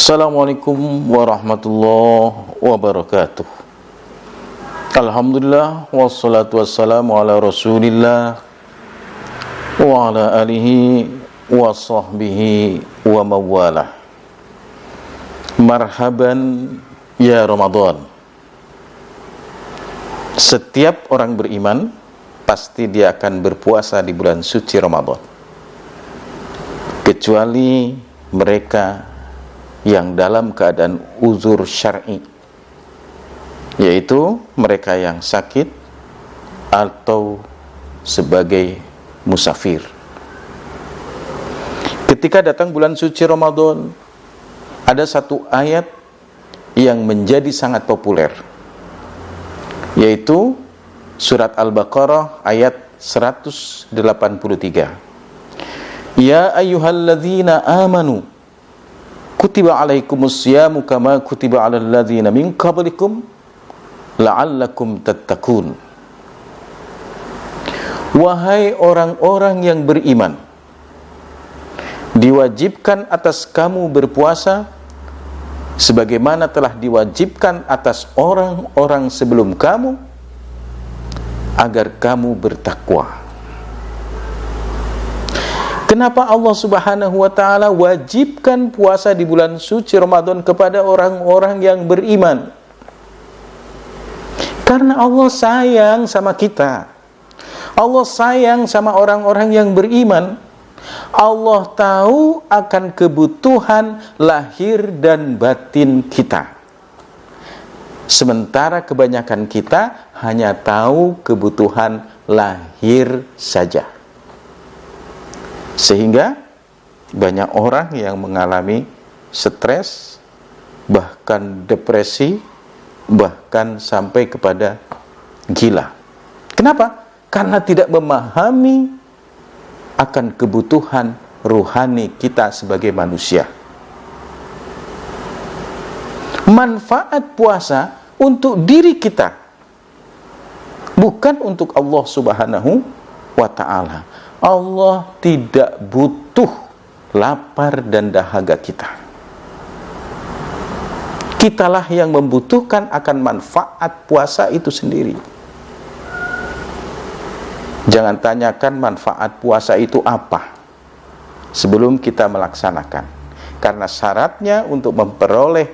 Assalamualaikum warahmatullahi wabarakatuh. Alhamdulillah wassalatu wassalamu ala Rasulillah wa ala alihi wa sahbihi wa mawalah. Marhaban ya Ramadan. Setiap orang beriman pasti dia akan berpuasa di bulan suci Ramadan, kecuali mereka yang dalam keadaan uzur syar'i, yaitu mereka yang sakit atau sebagai musafir. Ketika datang bulan suci Ramadan, ada satu ayat yang menjadi sangat populer, yaitu surat Al-Baqarah ayat 183. Ya ayyuhalladzina amanu kutiba alaikumus syamu kama kutiba alal ladzina min qablikum la'allakum tattaqun. Wahai orang-orang yang beriman, diwajibkan atas kamu berpuasa sebagaimana telah diwajibkan atas orang-orang sebelum kamu, agar kamu bertakwa. Kenapa Allah Subhanahu wa ta'ala wajibkan puasa di bulan suci Ramadan kepada orang-orang yang beriman? Karena Allah sayang sama kita. Allah sayang sama orang-orang yang beriman. Allah tahu akan kebutuhan lahir dan batin kita. Sementara kebanyakan kita hanya tahu kebutuhan lahir saja. Sehingga banyak orang yang mengalami stres, bahkan depresi, bahkan sampai kepada gila. Kenapa? Karena tidak memahami akan kebutuhan ruhani kita sebagai manusia. Manfaat puasa untuk diri kita, bukan untuk Allah Subhanahu wa ta'ala. Allah tidak butuh lapar dan dahaga kita. Kitalah yang membutuhkan akan manfaat puasa itu sendiri. Jangan tanyakan manfaat puasa itu apa sebelum kita melaksanakan. Karena syaratnya untuk memperoleh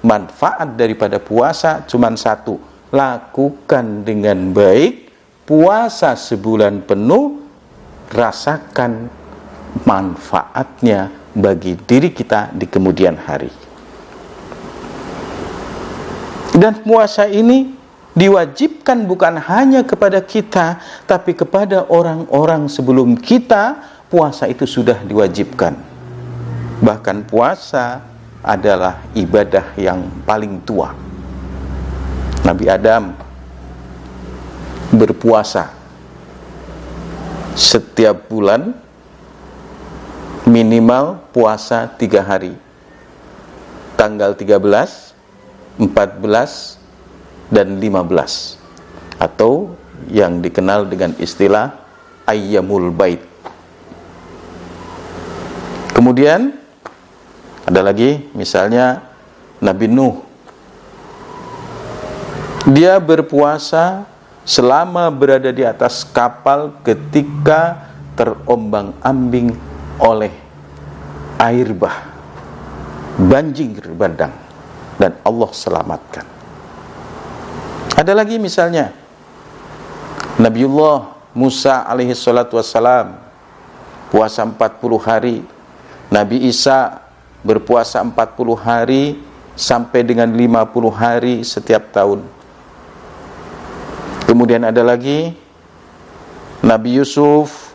manfaat daripada puasa cuma satu: lakukan dengan baik, puasa sebulan penuh, rasakan manfaatnya bagi diri kita di kemudian hari. Dan puasa ini diwajibkan bukan hanya kepada kita, tapi kepada orang-orang sebelum kita. Puasa itu sudah diwajibkan. Bahkan puasa adalah ibadah yang paling tua. Nabi Adam berpuasa setiap bulan minimal puasa 3 hari, tanggal 13, 14, dan 15, atau yang dikenal dengan istilah Ayyamul Bait. Kemudian ada lagi misalnya Nabi Nuh, dia berpuasa selama berada di atas kapal ketika terombang-ambing oleh air bah, banjir bandang, dan Allah selamatkan. Ada lagi misalnya Nabiullah Musa alaihi salatu wassalam puasa 40 hari. Nabi Isa berpuasa 40 hari sampai dengan 50 hari setiap tahun. Kemudian ada lagi Nabi Yusuf,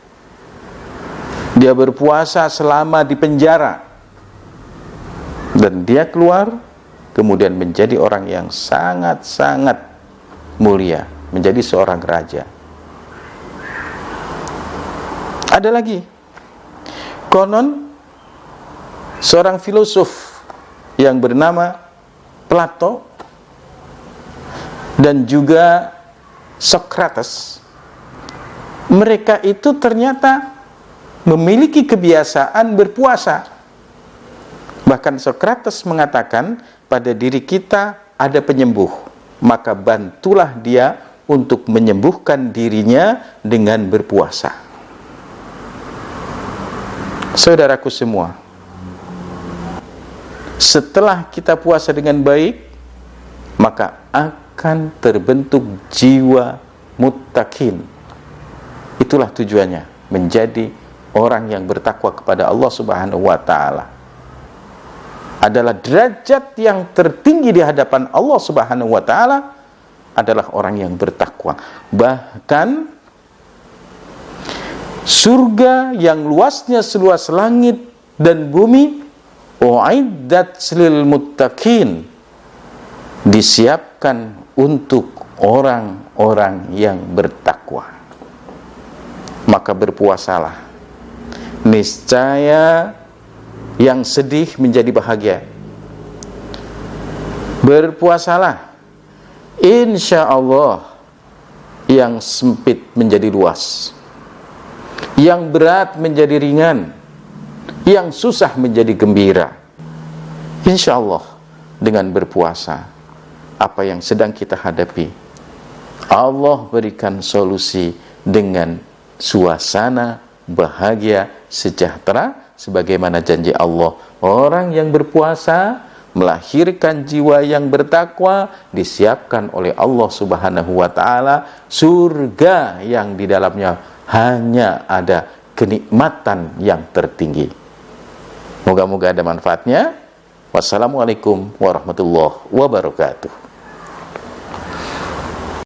dia berpuasa selama di penjara, dan dia keluar kemudian menjadi orang yang sangat-sangat mulia, menjadi seorang raja. Ada lagi, konon seorang filosof yang bernama Plato dan juga Socrates, mereka itu ternyata memiliki kebiasaan berpuasa Bahkan Sokrates mengatakan, pada diri kita ada penyembuh, maka bantulah dia untuk menyembuhkan dirinya dengan berpuasa. Saudaraku semua, setelah kita puasa dengan baik, maka akan terbentuk jiwa muttaqin. Itulah tujuannya, menjadi orang yang bertakwa kepada Allah Subhanahu wa ta'ala. Adalah derajat yang tertinggi di hadapan Allah Subhanahu wa ta'ala, adalah orang yang bertakwa. Bahkan surga yang luasnya seluas langit dan bumi, uiddat lil muttaqin, disiapkan untuk orang-orang yang bertakwa. Maka berpuasalah, niscaya yang sedih menjadi bahagia. Berpuasalah, insya Allah yang sempit menjadi luas, yang berat menjadi ringan, yang susah menjadi gembira. Insya Allah dengan berpuasa, apa yang sedang kita hadapi, Allah berikan solusi dengan suasana bahagia, sejahtera, sebagaimana janji Allah. Orang yang berpuasa melahirkan jiwa yang bertakwa, disiapkan oleh Allah Subhanahu wa ta'ala surga yang di dalamnya hanya ada kenikmatan yang tertinggi. Moga-moga ada manfaatnya. Wassalamualaikum warahmatullahi wabarakatuh.